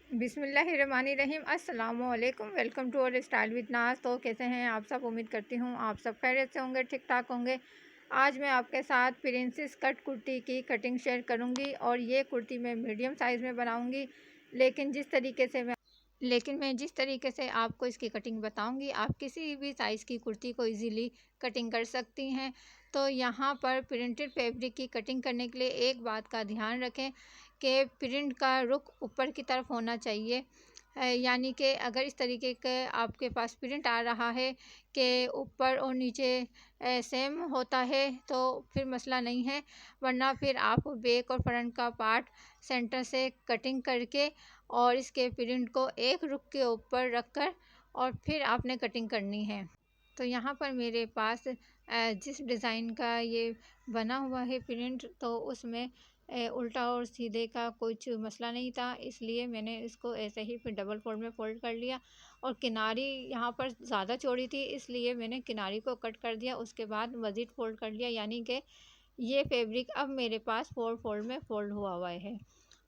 बिस्मिल्लाहिर्रहमानिर्रहीम। अस्सलामुअलैकुम। Welcome to our style with Naaz. तो कैसे हैं आप सब? उम्मीद करती हूँ आप सब खैरियत से होंगे, ठीक ठाक होंगे। आज मैं आपके साथ प्रिंसेस कट कुर्ती की कटिंग शेयर करूँगी और ये कुर्ती मैं मीडियम साइज़ में बनाऊँगी। लेकिन मैं जिस तरीके से आपको इसकी कटिंग बताऊंगी, आप किसी भी साइज़ की कुर्ती को इजीली कटिंग कर सकती हैं। तो यहाँ पर प्रिंटेड फैब्रिक की कटिंग करने के लिए एक बात का ध्यान रखें कि प्रिंट का रुख ऊपर की तरफ होना चाहिए। यानी कि अगर इस तरीके का आपके पास प्रिंट आ रहा है कि ऊपर और नीचे सेम होता है तो फिर मसला नहीं है, वरना फिर आप बैक और फ्रंट का पार्ट सेंटर से कटिंग करके और इसके प्रिंट को एक रुख के ऊपर रखकर और फिर आपने कटिंग करनी है। तो यहाँ पर मेरे पास जिस डिज़ाइन का ये बना हुआ है प्रिंट, तो उसमें उल्टा और सीधे का कुछ मसला नहीं था, इसलिए मैंने इसको ऐसे ही फिर डबल फोल्ड में फ़ोल्ड कर लिया। और किनारी यहाँ पर ज़्यादा चौड़ी थी, इसलिए मैंने किनारी को कट कर दिया, उसके बाद मज़ीद फ़ोल्ड कर लिया। यानी कि ये फैब्रिक अब मेरे पास 4 फोल्ड में फ़ोल्ड हुआ है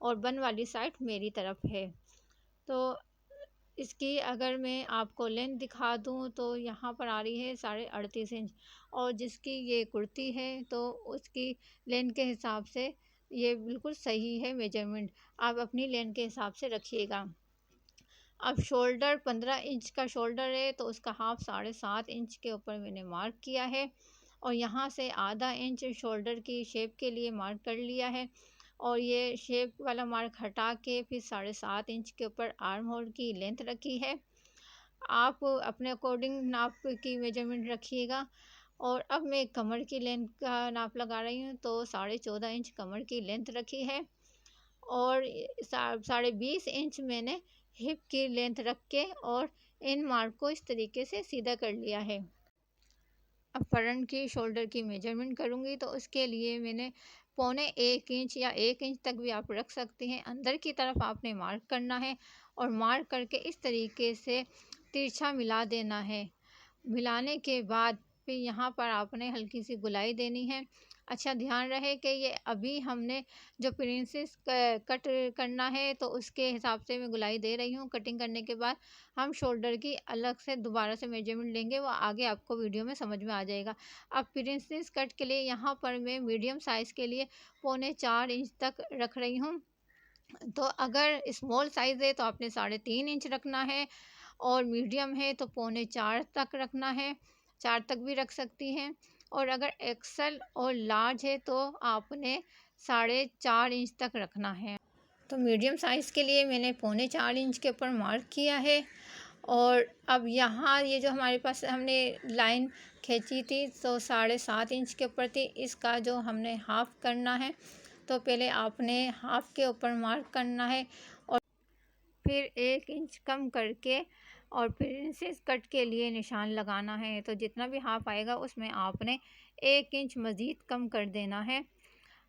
और बन वाली साइड मेरी तरफ है। तो इसकी अगर मैं आपको लेंथ दिखा दूँ तो यहाँ पर आ रही है 38.5 इंच, और जिसकी ये कुर्ती है तो उसकी लेंथ के हिसाब से ये बिल्कुल सही है मेजरमेंट। आप अपनी लेंथ के हिसाब से रखिएगा। अब शोल्डर 15 इंच का शोल्डर है, तो उसका हाफ 7.5 इंच के ऊपर मैंने मार्क किया है और यहाँ से आधा इंच शोल्डर की शेप के लिए मार्क कर लिया है। और ये शेप वाला मार्क हटा के फिर 7.5 इंच के ऊपर आर्म होल की लेंथ रखी है। आप अपने अकॉर्डिंग नाप की मेजरमेंट रखिएगा। और अब मैं कमर की लेंथ का नाप लगा रही हूँ, तो 14.5 इंच कमर की लेंथ रखी है और 20.5 इंच मैंने हिप की लेंथ रख के और इन मार्क को इस तरीके से सीधा कर लिया है। अब फ्रंट की शोल्डर की मेजरमेंट करूँगी, तो उसके लिए मैंने 1.25 इंच या 1 इंच तक भी आप रख सकते हैं। अंदर की तरफ आपने मार्क करना है और मार्क करके इस तरीके से तिरछा मिला देना है। मिलाने के बाद फिर यहाँ पर आपने हल्की सी गुलाई देनी है। अच्छा ध्यान रहे कि ये अभी हमने जो प्रिंसेस कट करना है, तो उसके हिसाब से मैं गुलाई दे रही हूँ। कटिंग करने के बाद हम शोल्डर की अलग से दोबारा से मेजरमेंट लेंगे, वो आगे आपको वीडियो में समझ में आ जाएगा। अब प्रिंसेस कट के लिए यहाँ पर मैं मीडियम साइज़ के लिए 3.25 इंच तक रख रही हूँ। तो अगर स्मॉल साइज़ है तो आपने 3.5 इंच रखना है, और मीडियम है तो 3.25 तक रखना है, 4 तक भी रख सकती हैं। और अगर एक्सेल और लार्ज है तो आपने 4.5 इंच तक रखना है। तो मीडियम साइज़ के लिए मैंने 3.25 इंच के ऊपर मार्क किया है। और अब यहाँ ये जो हमारे पास हमने लाइन खींची थी तो 7.5 इंच के ऊपर थी, इसका जो हमने हाफ़ करना है, तो पहले आपने हाफ़ के ऊपर मार्क करना है और फिर 1 इंच कम करके और प्रिंसेस कट के लिए निशान लगाना है। तो जितना भी हाफ आएगा उसमें आपने 1 इंच मज़ीद कम कर देना है।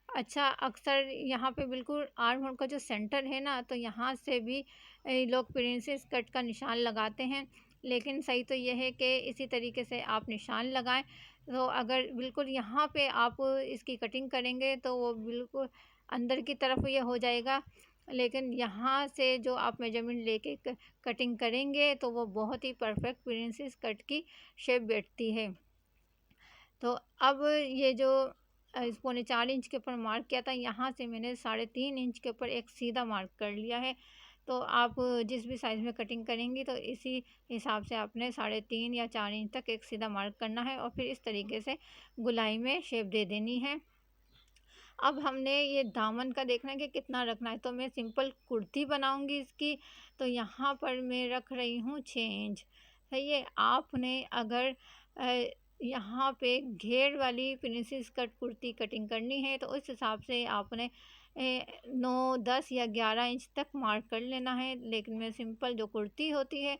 अच्छा, अक्सर यहाँ पे बिल्कुल आर्म होल का जो सेंटर है ना, तो यहाँ से भी लोग प्रिंसेस कट का निशान लगाते हैं, लेकिन सही तो यह है कि इसी तरीके से आप निशान लगाएं। तो अगर बिल्कुल यहाँ पे आप इसकी कटिंग करेंगे तो वो बिल्कुल अंदर की तरफ ये हो जाएगा, लेकिन यहाँ से जो आप मेजरमेंट लेके कटिंग करेंगे तो वो बहुत ही परफेक्ट प्रिंसेस कट की शेप बैठती है। तो अब ये जो 4.25 इंच के ऊपर मार्क किया था, यहाँ से मैंने 3.5 इंच के ऊपर एक सीधा मार्क कर लिया है। तो आप जिस भी साइज़ में कटिंग करेंगी तो इसी हिसाब से आपने 3.5 या 4 इंच तक एक सीधा मार्क करना है और फिर इस तरीके से गुलाई में शेप दे देनी है। अब हमने ये दामन का देखना है कि कितना रखना है। तो मैं सिंपल कुर्ती बनाऊंगी इसकी, तो यहाँ पर मैं रख रही हूँ 6 इंच। सही है। आपने अगर यहाँ पे घेर वाली प्रिंसेस कट कुर्ती कटिंग करनी है तो उस हिसाब से आपने 9, 10 या 11 इंच तक मार्क कर लेना है। लेकिन मैं सिंपल जो कुर्ती होती है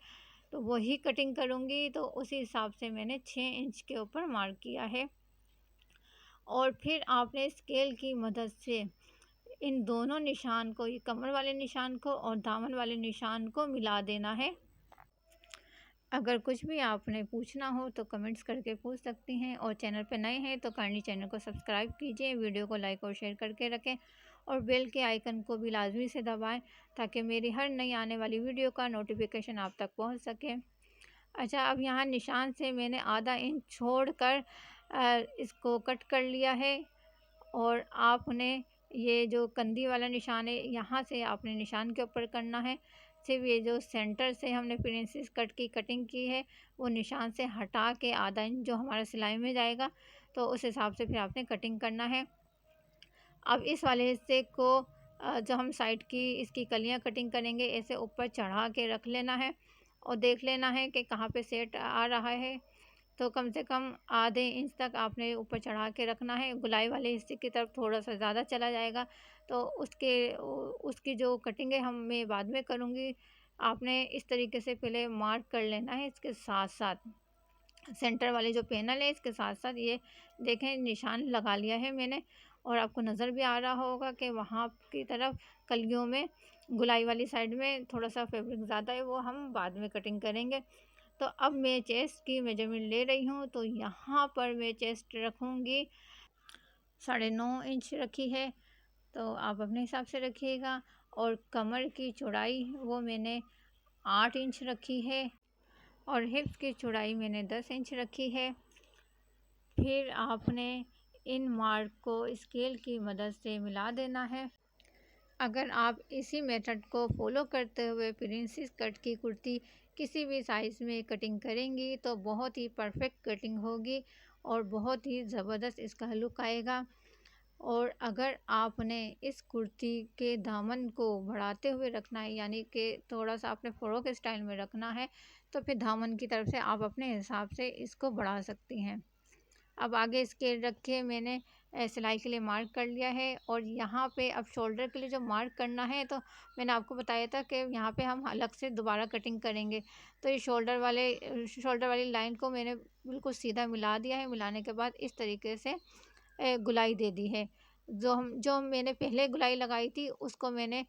तो वही कटिंग करूँगी, तो उसी हिसाब से मैंने 6 इंच के ऊपर मार्क किया है। और फिर आपने स्केल की मदद से इन दोनों निशान को, ये कमर वाले निशान को और दामन वाले निशान को मिला देना है। अगर कुछ भी आपने पूछना हो तो कमेंट्स करके पूछ सकती हैं, और चैनल पर नए हैं तो काइंडली चैनल को सब्सक्राइब कीजिए, वीडियो को लाइक और शेयर करके रखें। और बेल के आइकन को भी लाजमी से दबाएं ताकि मेरी हर नई आने वाली वीडियो का नोटिफिकेशन आप तक पहुंच सके। अच्छा, अब यहाँ निशान से मैंने आधा इंच छोड़कर इसको कट कर लिया है। और आपने ये जो कंधी वाला निशान है यहाँ से आपने निशान के ऊपर करना है। सिर्फ ये जो सेंटर से हमने प्रिंसेस कट की कटिंग की है वो निशान से हटा के आधा इंच जो हमारा सिलाई में जाएगा, तो उस हिसाब से फिर आपने कटिंग करना है। अब इस वाले हिस्से को जो हम साइड की इसकी कलियां कटिंग करेंगे ऐसे ऊपर चढ़ा के रख लेना है और देख लेना है कि कहाँ पे सेट आ रहा है। तो कम से कम आधे इंच तक आपने ऊपर चढ़ा के रखना है। गुलाई वाले हिस्से की तरफ थोड़ा सा ज़्यादा चला जाएगा तो उसकी जो कटिंग है हम मैं बाद में करूँगी। आपने इस तरीके से पहले मार्क कर लेना है। इसके साथ साथ सेंटर वाले जो पैनल है इसके साथ साथ ये देखें निशान लगा लिया है मैंने। और आपको नज़र भी आ रहा होगा कि वहाँ की तरफ कलियों में गुलाई वाली साइड में थोड़ा सा फैब्रिक ज़्यादा है, वो हम बाद में कटिंग करेंगे। तो अब मैं चेस्ट की मेजरमेंट ले रही हूँ, तो यहाँ पर मैं चेस्ट रखूँगी 9.5 इंच रखी है, तो आप अपने हिसाब से रखिएगा। और कमर की चौड़ाई वो मैंने 8 इंच रखी है और हिप्स की चौड़ाई मैंने 10 इंच रखी है। फिर आपने इन मार्क को स्केल की मदद से मिला देना है। अगर आप इसी मेथड को फॉलो करते हुए प्रिंसेस कट की कुर्ती किसी भी साइज़ में कटिंग करेंगी तो बहुत ही परफेक्ट कटिंग होगी और बहुत ही ज़बरदस्त इसका लुक आएगा। और अगर आपने इस कुर्ती के दामन को बढ़ाते हुए रखना है, यानी कि थोड़ा सा आपने फ्रॉक स्टाइल में रखना है, तो फिर दामन की तरफ से आप अपने हिसाब से इसको बढ़ा सकती हैं। अब आगे स्केल रख के मैंने सिलाई के लिए मार्क कर लिया है। और यहाँ पे अब शोल्डर के लिए जो मार्क करना है, तो मैंने आपको बताया था कि यहाँ पे हम अलग से दोबारा कटिंग करेंगे। तो ये शोल्डर वाली लाइन को मैंने बिल्कुल सीधा मिला दिया है। मिलाने के बाद इस तरीके से गुलाई दे दी है। जो मैंने पहले गुलाई लगाई थी उसको मैंने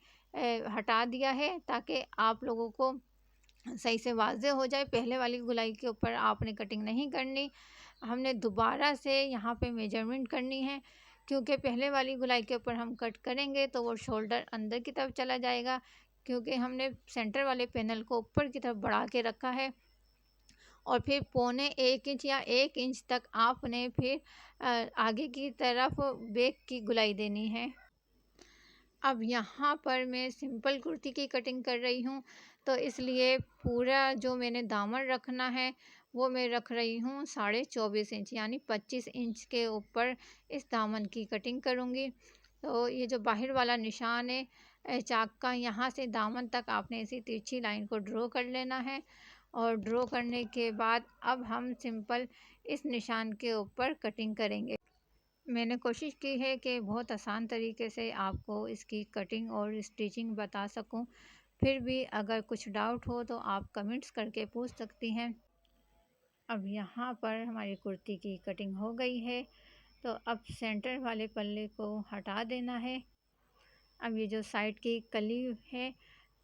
हटा दिया है ताकि आप लोगों को सही से वाज़ेह हो जाए। पहले वाली गुलाई के ऊपर आपने कटिंग नहीं करनी, हमने दोबारा से यहाँ पे मेजरमेंट करनी है, क्योंकि पहले वाली गुलाई के ऊपर हम कट करेंगे तो वो शोल्डर अंदर की तरफ चला जाएगा, क्योंकि हमने सेंटर वाले पैनल को ऊपर की तरफ बढ़ा के रखा है। और फिर 1.25 इंच या 1 इंच तक आपने फिर आगे की तरफ बैक की गुलाई देनी है। अब यहाँ पर मैं सिंपल कुर्ती की कटिंग कर रही हूँ, तो इसलिए पूरा जो मैंने दामन रखना है वो मैं रख रही हूँ 24.5 इंच, यानी 25 इंच के ऊपर इस दामन की कटिंग करूँगी। तो ये जो बाहर वाला निशान है चाक का, यहाँ से दामन तक आपने ऐसी तिरछी लाइन को ड्रॉ कर लेना है। और ड्रॉ करने के बाद अब हम सिंपल इस निशान के ऊपर कटिंग करेंगे। मैंने कोशिश की है कि बहुत आसान तरीके से आपको इसकी कटिंग और स्टिचिंग बता सकूं। फिर भी अगर कुछ डाउट हो तो आप कमेंट्स करके पूछ सकती हैं। अब यहाँ पर हमारी कुर्ती की कटिंग हो गई है, तो अब सेंटर वाले पल्ले को हटा देना है। अब ये जो साइड की कली है,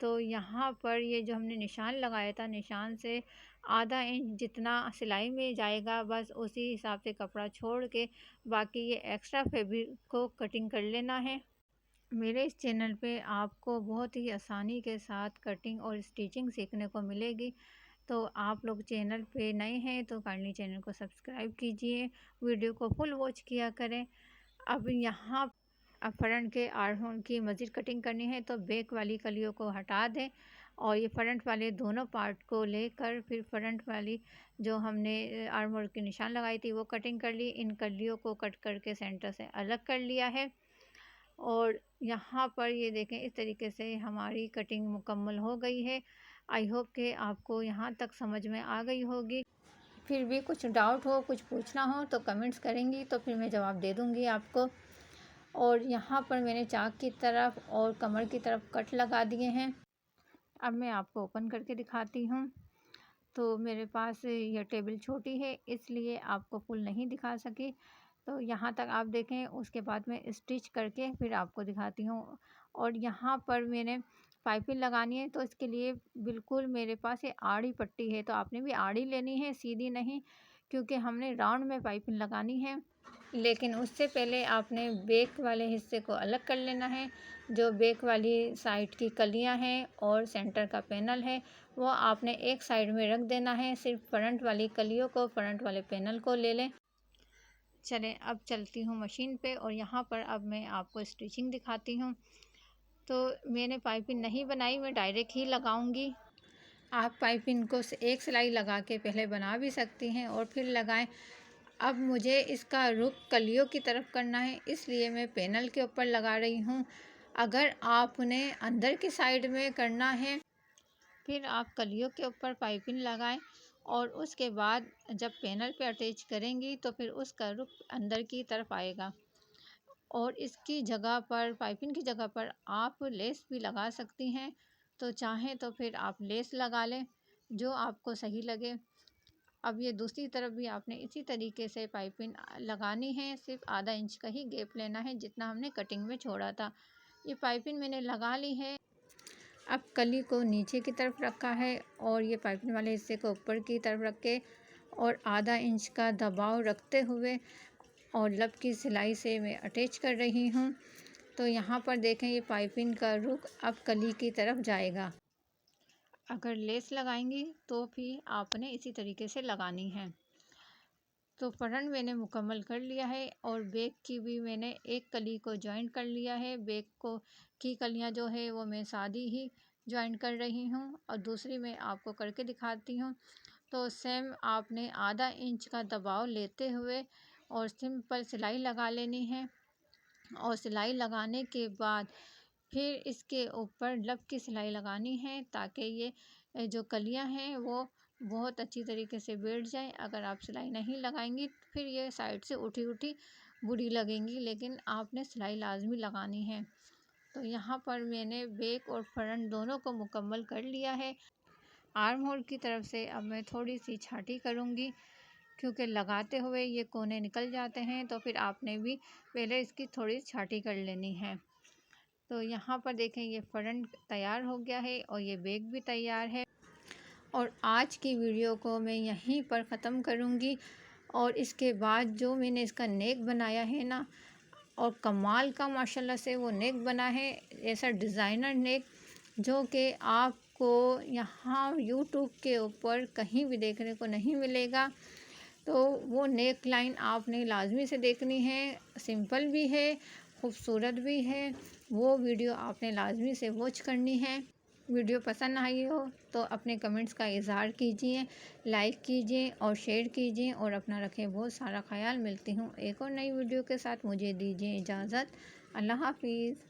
तो यहाँ पर ये जो हमने निशान लगाया था, निशान से आधा इंच जितना सिलाई में जाएगा, बस उसी हिसाब से कपड़ा छोड़ के बाकी ये एक्स्ट्रा फैब्रिक को कटिंग कर लेना है। मेरे इस चैनल पे आपको बहुत ही आसानी के साथ कटिंग और स्टिचिंग सीखने को मिलेगी। तो आप लोग चैनल पे नए हैं तो काइंडली चैनल को सब्सक्राइब कीजिए, वीडियो को फुल वॉच किया करें। अब यहाँ अब फ्रंट के आर्म होल की मज़ीद कटिंग करनी है, तो बैक वाली कलियों को हटा दें और ये फ्रंट वाले दोनों पार्ट को लेकर फिर फ्रंट वाली जो हमने आर्म होल की निशान लगाई थी वो कटिंग कर ली। इन कलियों को कट करके सेंटर से अलग कर लिया है। और यहाँ पर ये देखें इस तरीके से हमारी कटिंग मुकम्मल हो गई है। आई होप कि आपको यहाँ तक समझ में आ गई होगी। फिर भी कुछ डाउट हो, कुछ पूछना हो तो कमेंट्स करेंगी तो फिर मैं जवाब दे दूँगी आपको। और यहाँ पर मैंने चाक की तरफ और कमर की तरफ कट लगा दिए हैं। अब मैं आपको ओपन करके दिखाती हूँ। तो मेरे पास यह टेबल छोटी है इसलिए आपको फुल नहीं दिखा सकी, तो यहाँ तक आप देखें। उसके बाद मैं स्टिच करके फिर आपको दिखाती हूँ। और यहाँ पर मैंने पाइपिंग लगानी है, तो इसके लिए बिल्कुल मेरे पास ये आड़ी पट्टी है, तो आपने भी आड़ी लेनी है, सीधी नहीं, क्योंकि हमने राउंड में पाइपिंग लगानी है। लेकिन उससे पहले आपने बैक वाले हिस्से को अलग कर लेना है। जो बैक वाली साइड की कलियां हैं और सेंटर का पैनल है वो आपने एक साइड में रख देना है। सिर्फ फ्रंट वाली कलियों को, फ्रंट वाले पैनल को ले लें। चलें अब चलती हूँ मशीन पे और यहाँ पर अब मैं आपको स्टिचिंग दिखाती हूँ। तो मैंने पाइपिंग नहीं बनाई, मैं डायरेक्ट ही लगाऊंगी। आप पाइपिंग को एक सिलाई लगा के पहले बना भी सकती हैं और फिर लगाएं। अब मुझे इसका रुख कलियों की तरफ करना है, इसलिए मैं पैनल के ऊपर लगा रही हूँ। अगर आपने अंदर की साइड में करना है फिर आप कलियों के ऊपर पाइपिंग लगाएं और उसके बाद जब पैनल पे अटैच करेंगी तो फिर उसका रुख अंदर की तरफ आएगा। और इसकी जगह पर, पाइपिंग की जगह पर आप लेस भी लगा सकती हैं। तो चाहें तो फिर आप लेस लगा लें, जो आपको सही लगे। अब ये दूसरी तरफ भी आपने इसी तरीके से पाइपिंग लगानी है। सिर्फ आधा इंच का ही गैप लेना है जितना हमने कटिंग में छोड़ा था। ये पाइपिंग मैंने लगा ली है। अब कली को नीचे की तरफ रखा है और ये पाइपिंग वाले हिस्से को ऊपर की तरफ रख के और आधा इंच का दबाव रखते हुए और लब की सिलाई से मैं अटैच कर रही हूँ। तो यहाँ पर देखें ये पाइपिंग का रुख अब कली की तरफ जाएगा। अगर लेस लगाएंगी तो भी आपने इसी तरीके से लगानी है। तो फ्रंट मैंने मुकम्मल कर लिया है और बैक की भी मैंने एक कली को जॉइंट कर लिया है। बैक को की कलियां जो है वो मैं सादी ही जॉइंट कर रही हूँ और दूसरी मैं आपको करके दिखाती हूँ। तो सेम आपने आधा इंच का दबाव लेते हुए और सिंपल सिलाई लगा लेनी है। और सिलाई लगाने के बाद फिर इसके ऊपर लब की सिलाई लगानी है ताकि ये जो कलियां हैं वो बहुत अच्छी तरीके से बैठ जाए। अगर आप सिलाई नहीं लगाएंगी तो फिर ये साइड से उठी उठी बुरी लगेंगी, लेकिन आपने सिलाई लाजमी लगानी है। तो यहाँ पर मैंने बैक और फ्रंट दोनों को मुकम्मल कर लिया है। आर्म होल की तरफ से अब मैं थोड़ी सी छाटी करूँगी क्योंकि लगाते हुए ये कोने निकल जाते हैं, तो फिर आपने भी पहले इसकी थोड़ी छाटी कर लेनी है। तो यहाँ पर देखें ये फ्रंट तैयार हो गया है और ये बैक भी तैयार है। और आज की वीडियो को मैं यहीं पर ख़त्म करूँगी। और इसके बाद जो मैंने इसका नेक बनाया है ना, और कमाल का माशाल्लाह से वो नेक बना है, ऐसा डिज़ाइनर नेक जो कि आपको यहाँ यूट्यूब के ऊपर कहीं भी देखने को नहीं मिलेगा। तो वो नेक लाइन आपने लाजमी से देखनी है। सिंपल भी है, खूबसूरत भी है। वो वीडियो आपने लाजमी से वॉच करनी है। वीडियो पसंद आई हो तो अपने कमेंट्स का इज़हार कीजिए, लाइक कीजिए और शेयर कीजिए और अपना रखें बहुत सारा ख्याल। मिलती हूँ एक और नई वीडियो के साथ। मुझे दीजिए इजाज़त। अल्लाह हाफिज़।